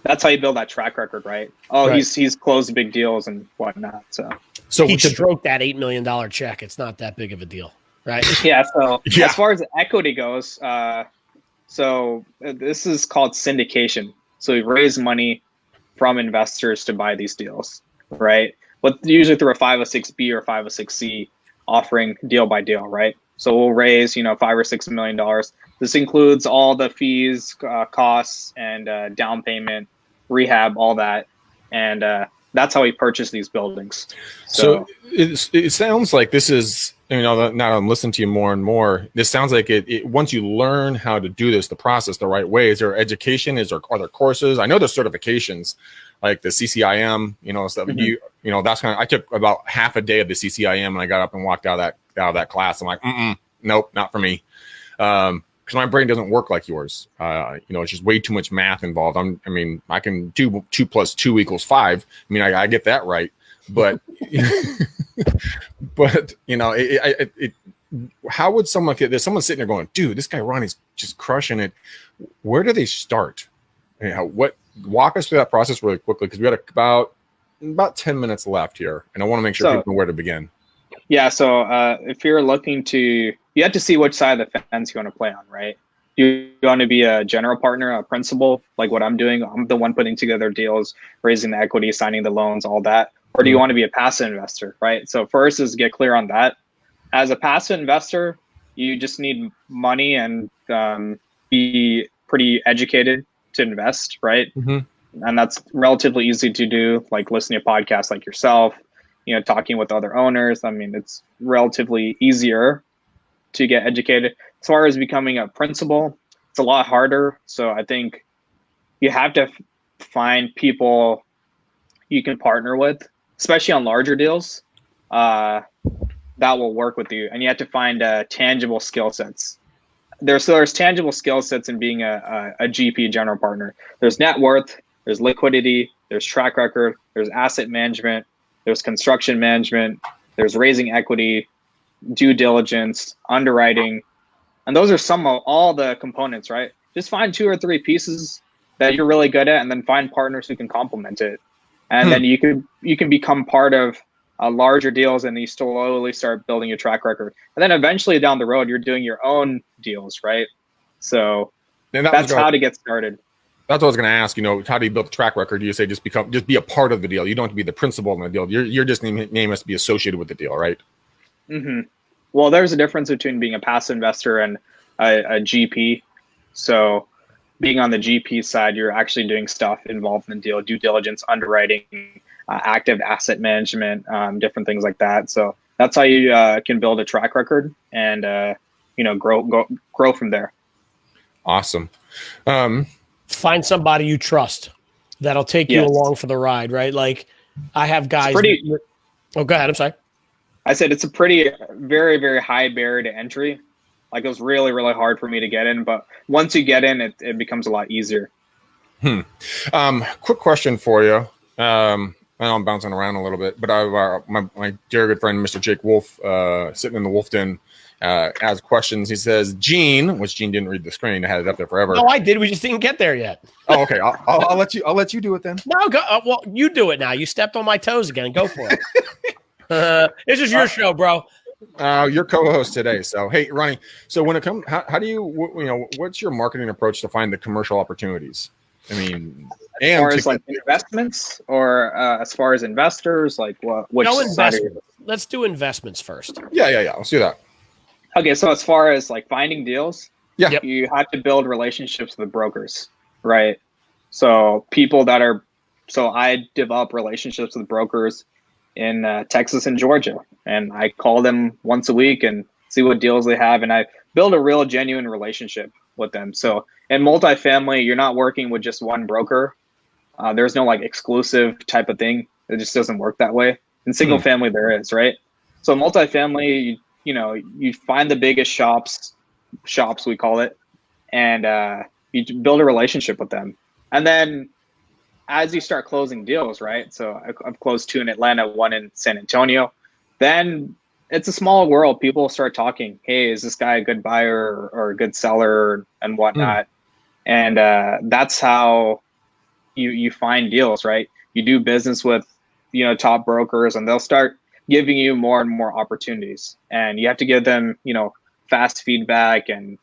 how you build that track record, right? Oh, right. He's closed big deals and whatnot. So he stroked that $8 million check. It's not that big of a deal, right? Yeah. So as far as equity goes, so this is called syndication. So we raise money from investors to buy these deals, right? But usually through a 506B or 506C offering deal by deal, right? So we'll raise, $5 or $6 million. This includes all the fees, costs, and down payment, rehab, all that, and that's how we purchase these buildings. So it sounds like this is, now I'm listening to you more and more. This sounds like it once you learn how to do this, the process the right way. Is there education? Are there courses? I know there's certifications like the CCIM, stuff. Mm-hmm. That's I took about half a day of the CCIM and I got up and walked out of that class. I'm like, nope, not for me. Because my brain doesn't work like yours. It's just way too much math involved. I can do 2 + 2 = 5. I get that right, but how would someone get this? Someone's sitting there going, dude, this guy Ronny's just crushing it. Where do they start? Walk us through that process really quickly, because we got about 10 minutes left here, and I want to make sure people know where to begin. Yeah. So if you're looking you have to see which side of the fence you want to play on, right? Do you want to be a general partner, a principal, like what I'm doing? I'm the one putting together deals, raising the equity, signing the loans, all that. Or do you want to be a passive investor, right? So first is get clear on that. As a passive investor, you just need money and be pretty educated to invest, right? And that's relatively easy to do, like listening to podcasts like yourself, talking with other owners. I mean, it's relatively easier to get educated. As far as becoming a principal, it's a lot harder. So I think you have to find people you can partner with, especially on larger deals, that will work with you. And you have to find tangible skill sets. There's tangible skill sets in being a GP, general partner. There's net worth, there's liquidity, there's track record, there's asset management, there's construction management, there's raising equity, due diligence, underwriting. And those are some of all the components, right? Just find 2 or 3 pieces that you're really good at, and then find partners who can complement it. And then you can become part of larger deals, and you slowly start building your track record. And then eventually down the road, you're doing your own deals, right? So that's how to get started. That's what I was going to ask. How do you build a track record? Do you say just be a part of the deal? You don't have to be the principal in the deal. You're just name has to be associated with the deal, right? Well, there's a difference between being a passive investor and a GP. So being on the GP side, you're actually doing stuff involved in the deal, due diligence, underwriting, active asset management, different things like that. So that's how you can build a track record and grow from there. Awesome. Find somebody you trust that'll take you along for the ride, right? Like I have guys. Oh, go ahead. I'm sorry. I said it's a very, very high barrier to entry. Like it was really, really hard for me to get in, but once you get in, it becomes a lot easier. Quick question for you. I know I'm bouncing around a little bit, but my dear good friend, Mr. Jake Wolf, sitting in the Wolf Den, asks questions. He says, Gene, which Gene didn't read the screen. I had it up there forever. No, I did. We just didn't get there yet. Oh, okay. I'll let you do it then. No, go. Well, you do it now. You stepped on my toes again. Go for it. This is your show, bro. Your co-host today. So, hey, Ronny. So when it comes, how do you, what's your marketing approach to find the commercial opportunities? I mean, as far as like investments, or as far as investors, like which investments. Let's do investments first. Yeah. Let's do that. Okay, so as far as like finding deals, you have to build relationships with brokers, right? So I develop relationships with brokers in Texas and Georgia, and I call them once a week and see what deals they have, and I build a real genuine relationship with them. So in multifamily, you're not working with just one broker. There's no like exclusive type of thing. It just doesn't work that way. In single family, there is, right? So multifamily, you find the biggest shops we call it, and you build a relationship with them. And then as you start closing deals, right? So I've closed 2 in Atlanta, 1 in San Antonio. Then it's a small world. People start talking, hey, is this guy a good buyer or a good seller and whatnot? And that's how you find deals, right? You do business with, top brokers, and they'll start giving you more and more opportunities. And you have to give them, fast feedback and,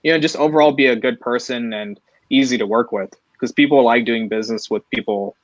just overall be a good person and easy to work with, because people like doing business with people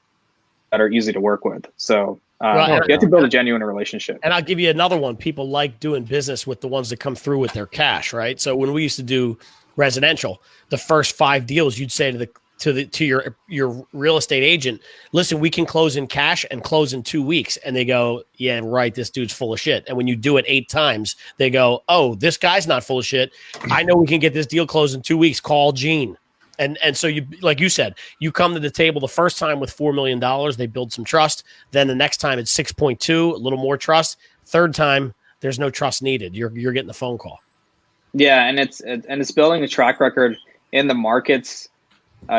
that are easy to work with. So you have to build a genuine relationship. And I'll give you another one. People like doing business with the ones that come through with their cash, right? So when we used to do residential, the first 5 deals, you'd say to your real estate agent, listen, we can close in cash and close in 2 weeks. And they go, yeah, right, this dude's full of shit. And when you do it 8 times, they go, oh, this guy's not full of shit. I know we can get this deal closed in 2 weeks. Call Gene. And so you, like you said, you come to the table the first time with $4 million, they build some trust. Then the next time it's 6.2, a little more trust. Third time, there's no trust needed. You're getting the phone call. Yeah, and it's building a track record in the markets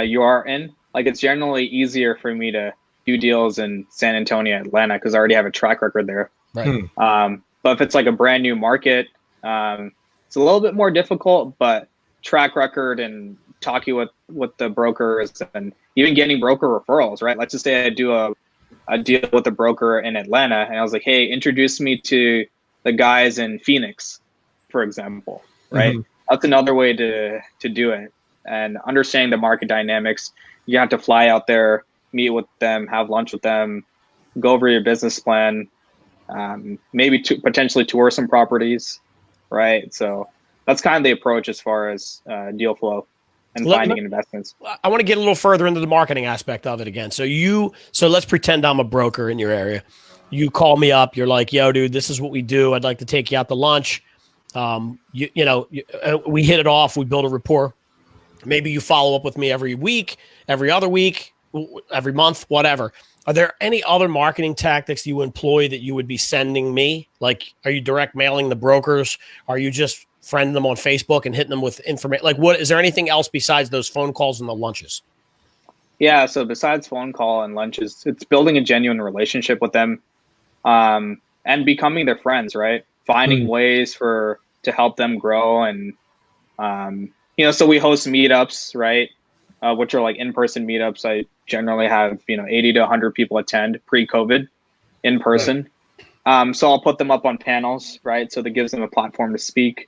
you are in. Like it's generally easier for me to do deals in San Antonio, Atlanta, because I already have a track record there. Right. But if it's like a brand new market, it's a little bit more difficult. But track record and talking with the brokers and even getting broker referrals, right? Let's just say I do a deal with a broker in Atlanta, and I was like, hey, introduce me to the guys in Phoenix, for example, right? that's another way to do it. And understanding the market dynamics, you have to fly out there, meet with them, have lunch with them, go over your business plan, maybe potentially tour some properties, right? So that's kind of the approach as far as deal flow and finding investments. I want to get a little further into the marketing aspect of it again. So let's pretend I'm a broker in your area. You call me up. You're like, yo, dude, this is what we do. I'd like to take you out to lunch. We hit it off. We build a rapport. Maybe you follow up with me every week, every other week, every month, whatever. Are there any other marketing tactics you employ that you would be sending me? Like, are you direct mailing the brokers? Are you just friending them on Facebook and hitting them with information? Like, what is there anything else besides those phone calls and the lunches? Yeah. So besides phone call and lunches, it's building a genuine relationship with them, and becoming their friends, right? Finding ways to help them grow. And, so we host meetups, right? Which are like in-person meetups. I generally have, 80 to 100 people attend pre-COVID in person. Right. So I'll put them up on panels, right? So that gives them a platform to speak.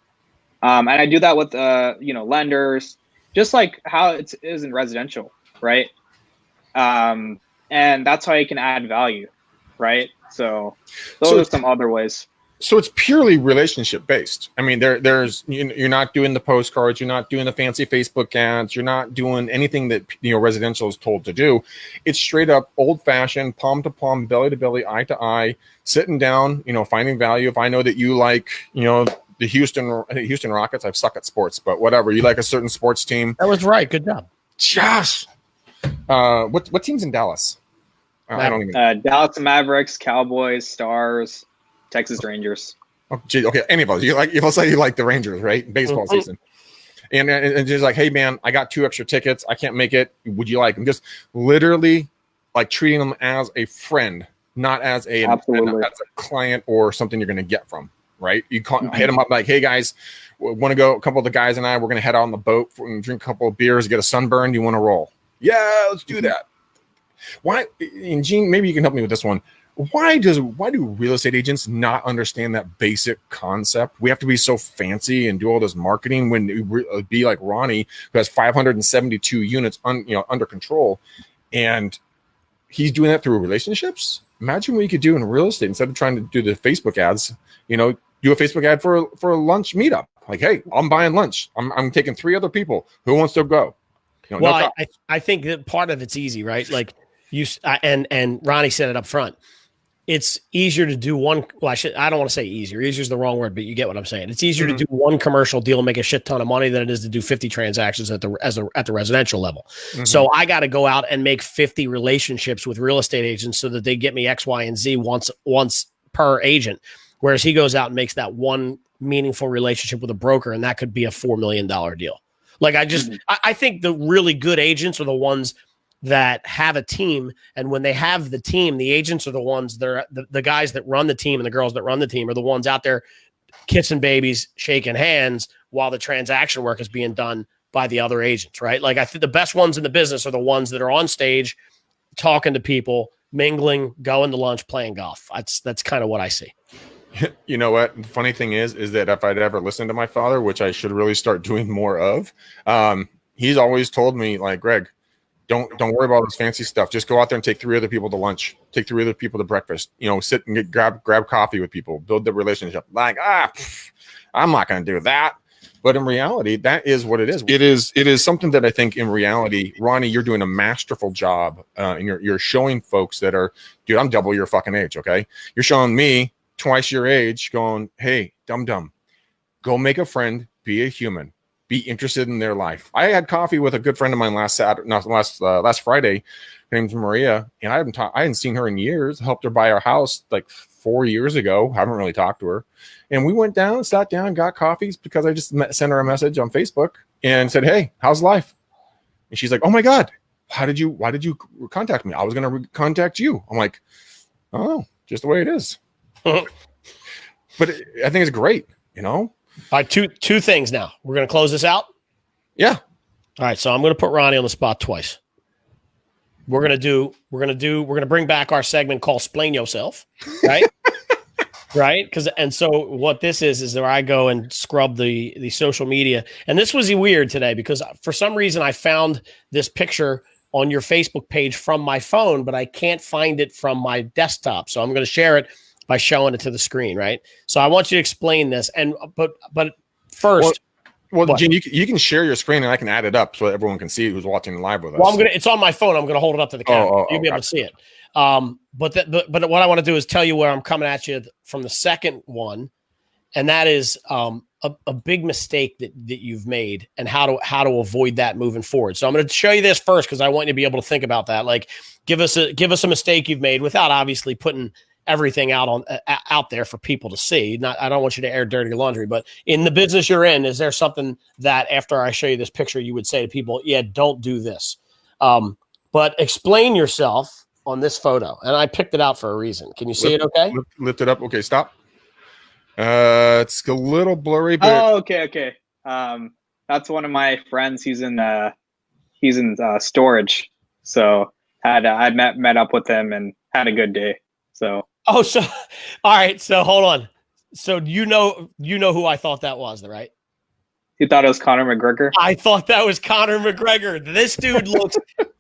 And I do that with, lenders, just like how it is in residential, right? And that's how you can add value, right? So those are some other ways. So it's purely relationship based. I mean, there's you're not doing the postcards, you're not doing the fancy Facebook ads, you're not doing anything that residential is told to do. It's straight up old fashioned, palm to palm, belly to belly, eye to eye, sitting down, finding value. If I know that you like, the Houston Rockets, I suck at sports, but whatever. You like a certain sports team. That was right. Good job. Josh. What team's in Dallas? I don't even. Dallas Mavericks, Cowboys, Stars, Texas Rangers. Oh, gee, okay, any of those. Let's say you like the Rangers, right? Baseball season. And just like, hey man, I got 2 extra tickets. I can't make it. Would you like them? Just literally like treating them as a friend, not as a client or something you're going to get from, right? You hit them up like, hey guys, want to go? A couple of the guys and I, we're going to head out on the boat and drink a couple of beers, get a sunburn. Do you want to roll? Yeah, let's do that. Why? And Gene, maybe you can help me with this one. Why do real estate agents not understand that basic concept? We have to be so fancy and do all this marketing when it be like Ronny, who has 572 units under control, and he's doing that through relationships. Imagine what you could do in real estate instead of trying to do the Facebook ads. Do a Facebook ad for a lunch meetup. Like, hey, I'm buying lunch. I'm taking 3 other people. Who wants to go? I think that part of it's easy, right? Like and Ronny said it up front. It's easier to do one. Well, I don't want to say easier. Easier is the wrong word, but you get what I'm saying. It's easier to do one commercial deal and make a shit ton of money than it is to do 50 transactions at the residential level. Mm-hmm. So I got to go out and make 50 relationships with real estate agents so that they get me X, Y, and Z once per agent. Whereas he goes out and makes that one meaningful relationship with a broker, and that could be a $4 million deal. Like I think the really good agents are the ones that have a team, and when they have the team, the agents are the ones that are the guys that run the team, and the girls that run the team are the ones out there kissing babies, shaking hands while the transaction work is being done by the other agents, right? Like I think the best ones in the business are the ones that are on stage talking to people, mingling, going to lunch, playing golf. That's kind of what I see. You know what? The funny thing is that if I'd ever listened to my father, which I should really start doing more of, he's always told me, like, Greg, don't worry about this fancy stuff. Just go out there and take 3 other people to lunch, take 3 other people to breakfast, sit and grab coffee with people, build the relationship. Like, I'm not going to do that. But in reality, that is what it is. It is something that I think in reality, Ronny, you're doing a masterful job. And you're showing folks that are, dude, I'm double your fucking age. Okay. You're showing me twice your age going, hey, dum, go make a friend, be a human. Be interested in their life. I had coffee with a good friend of mine last Friday. Her name's Maria, and I hadn't seen her in years. Helped her buy our house like 4 years ago. Haven't really talked to her. And we went down, sat down, got coffees because I just sent her a message on Facebook and said, "Hey, how's life?" And she's like, "Oh my God, why did you contact me? I was going to contact you." I'm like, "Oh, just the way it is." But I think it's great, All right, two things now. We're going to close this out? Yeah. All right, so I'm going to put Ronny on the spot twice. We're going to bring back our segment called Splain Yourself, right? Right. And so what this is where I go and scrub the social media. And this was weird today because for some reason I found this picture on your Facebook page from my phone, but I can't find it from my desktop. So I'm going to share it by showing it to the screen. Right. So I want you to explain this. And, but first, well, Gene, you can share your screen and I can add it up so that everyone can see who's watching live with us. Well, it's on my phone. I'm going to hold it up to the camera. You'll be able to see it. But what I want to do is tell you where I'm coming at you from the second one, and that is a big mistake that you've made and how to avoid that moving forward. So I'm going to show you this first because I want you to be able to think about that. Like, give us a mistake you've made without obviously putting everything out there for people to see. I don't want you to air dirty laundry, but in the business you're in, is there something that after I show you this picture, you would say to people, yeah, don't do this. But explain yourself on this photo. And I picked it out for a reason. Can you see it okay? Lift it up. Okay, stop. It's a little blurry, but okay. That's one of my friends. He's in storage. So I met up with him and had a good day. So all right. So hold on. So you know who I thought that was, right? You thought it was Conor McGregor? I thought that was Conor McGregor. This dude looks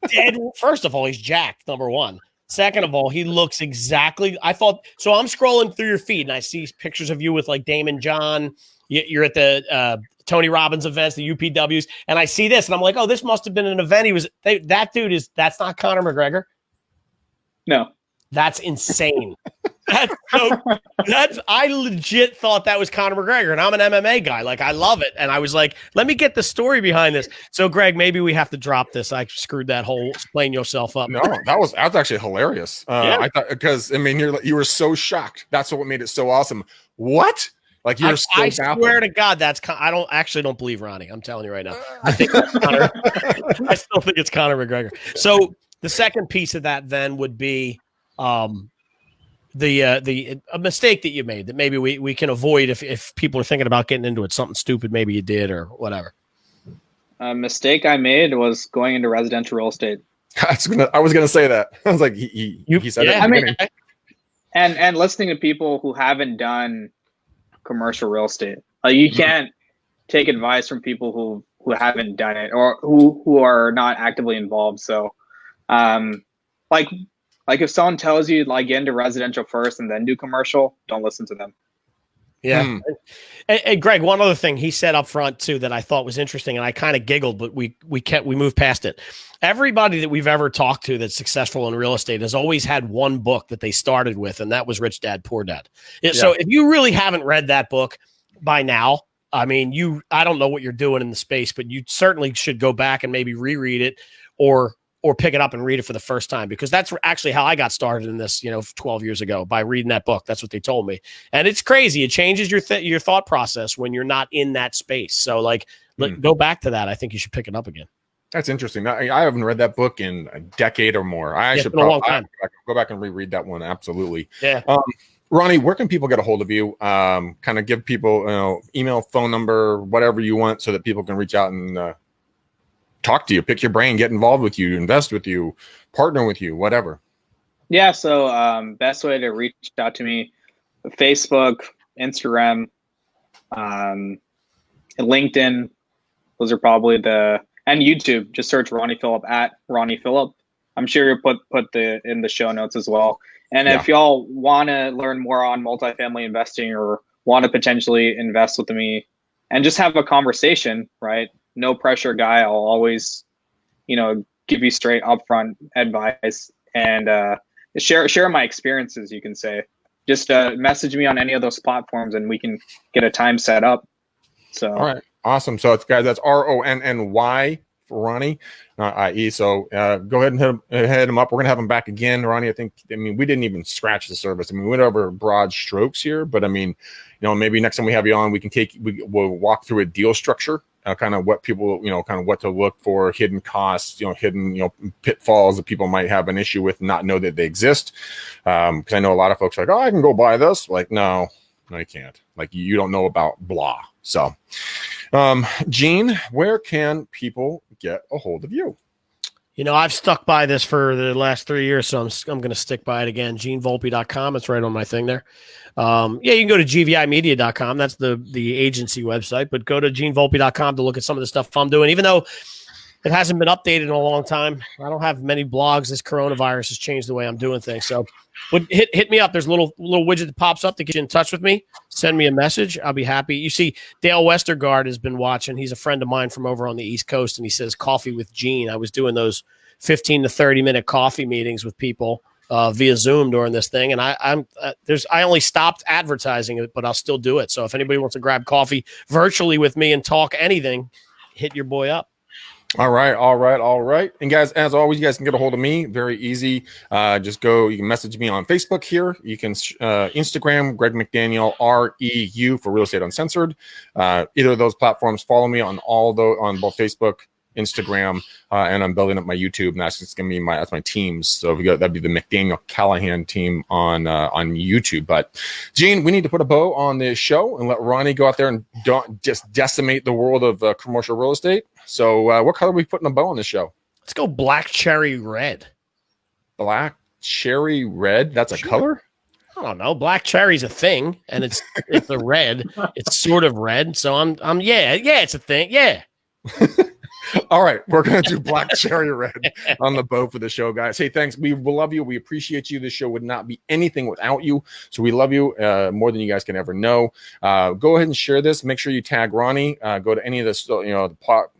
dead. First of all, he's jacked, number one. Second of all, he looks exactly. I'm scrolling through your feed and I see pictures of you with like Damon John. You're at the Tony Robbins events, the UPWs, and I see this and I'm like, oh, this must have been an event. That's not Conor McGregor. No. That's insane. I legit thought that was Conor McGregor, and I'm an MMA guy. Like, I love it. And I was like, let me get the story behind this. So, Greg, maybe we have to drop this. I screwed that whole explain yourself up. No, that was actually hilarious. Yeah. I thought, because I mean, you were so shocked. That's what made it so awesome. What? Like, you're so I swear to God, I don't believe Ronnie. I'm telling you right now. I think Conor. I still think it's Conor McGregor. So the second piece of that then would be a mistake that you made that maybe we can avoid if people are thinking about getting into it, something stupid maybe you did or whatever. A mistake I made was going into residential real estate. I was gonna say that. I was like, he said it. I mean, and listening to people who haven't done commercial real estate, you can't take advice from people who haven't done it or who are not actively involved. So, like if someone tells you like get into residential first and then do commercial, don't listen to them. Yeah. And Greg, one other thing he said up front too that I thought was interesting, and I kind of giggled, but we moved past it. Everybody that we've ever talked to that's successful in real estate has always had one book that they started with, and that was Rich Dad Poor Dad. Yeah. So if you really haven't read that book by now, I mean, I don't know what you're doing in the space, but you certainly should go back and maybe reread it or pick it up and read it for the first time, because that's actually how I got started in this, 12 years ago, by reading that book. That's what they told me. And it's crazy. It changes your thought process when you're not in that space. So go back to that. I think you should pick it up again. That's interesting. I haven't read that book in a decade or more. I should probably go back and reread that one. Absolutely. Yeah. Ronnie, where can people get a hold of you? Kind of give people, email, phone number, whatever you want, so that people can reach out and, talk to you, pick your brain, get involved with you, invest with you, partner with you, whatever. Yeah. So best way to reach out to me, Facebook, Instagram, LinkedIn. Those are probably and YouTube. Just search Ronny Philip at Ronny Philip. I'm sure you'll put in the show notes as well. And if y'all want to learn more on multifamily investing or want to potentially invest with me and just have a conversation, right? No pressure guy. I'll always, give you straight upfront advice and share my experiences. You can say, just message me on any of those platforms and we can get a time set up. So, all right, awesome. So it's guys, that's RONNY for Ronnie, not IE. So go ahead and hit him up. We're gonna have him back again, Ronnie. I mean, we didn't even scratch the surface. I mean, we went over broad strokes here, but I mean, maybe next time we have you on, we'll walk through a deal structure. Kind of what people, kind of what to look for, hidden costs, hidden, pitfalls that people might have an issue with, not know that they exist. Because I know a lot of folks are like, oh, I can go buy this. Like, no, you can't. Like, you don't know about blah. So, Gene, where can people get a hold of you? I've stuck by this for the last 3 years, so I'm going to stick by it again. GeneVolpe.com. It's right on my thing there. You can go to gvimedia.com. That's the agency website, but go to GeneVolpe.com to look at some of the stuff I'm doing, even though it hasn't been updated in a long time. I don't have many blogs. This coronavirus has changed the way I'm doing things. So but hit me up. There's a little widget that pops up to get you in touch with me. Send me a message. I'll be happy. You see, Dale Westergaard has been watching. He's a friend of mine from over on the East Coast, and he says Coffee with Gene. I was doing those 15 to 30-minute coffee meetings with people via Zoom during this thing, and I only stopped advertising it, but I'll still do it. So if anybody wants to grab coffee virtually with me and talk anything, hit your boy up. All right. And guys, as always, you guys can get a hold of me. Very easy. Just go. You can message me on Facebook here. You can Instagram, Greg McDaniel, REU for Real Estate Uncensored. Either of those platforms. Follow me on on both Facebook, Instagram, and I'm building up my YouTube, and that's just gonna be that's my teams. So that'd be the McDaniel Callahan team on YouTube. But Gene, we need to put a bow on this show and let Ronnie go out there and just decimate the world of commercial real estate. So what color are we putting a bow on this show? Let's go black cherry red. Black cherry red. That's a color. I don't know. Black cherry's a thing, and it's a red. It's sort of red. So I'm it's a thing. Yeah. All right, we're going to do black cherry red on the bow for the show, guys. Hey, thanks. We love you. We appreciate you. This show would not be anything without you. So we love you more than you guys can ever know. Go ahead and share this. Make sure you tag Ronnie. Go to any of the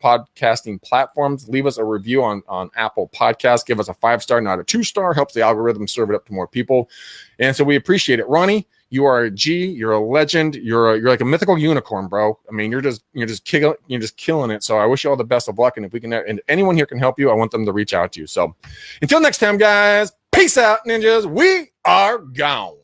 podcasting platforms. Leave us a review on Apple Podcasts. Give us a 5-star, not a 2-star. Helps the algorithm serve it up to more people. And so we appreciate it. Ronnie, you are a G. You're a legend. You're like a mythical unicorn, bro. I mean, you're just killing it. So I wish you all the best of luck. And if we can, and anyone here can help you, I want them to reach out to you. So until next time, guys. Peace out, ninjas. We are gone.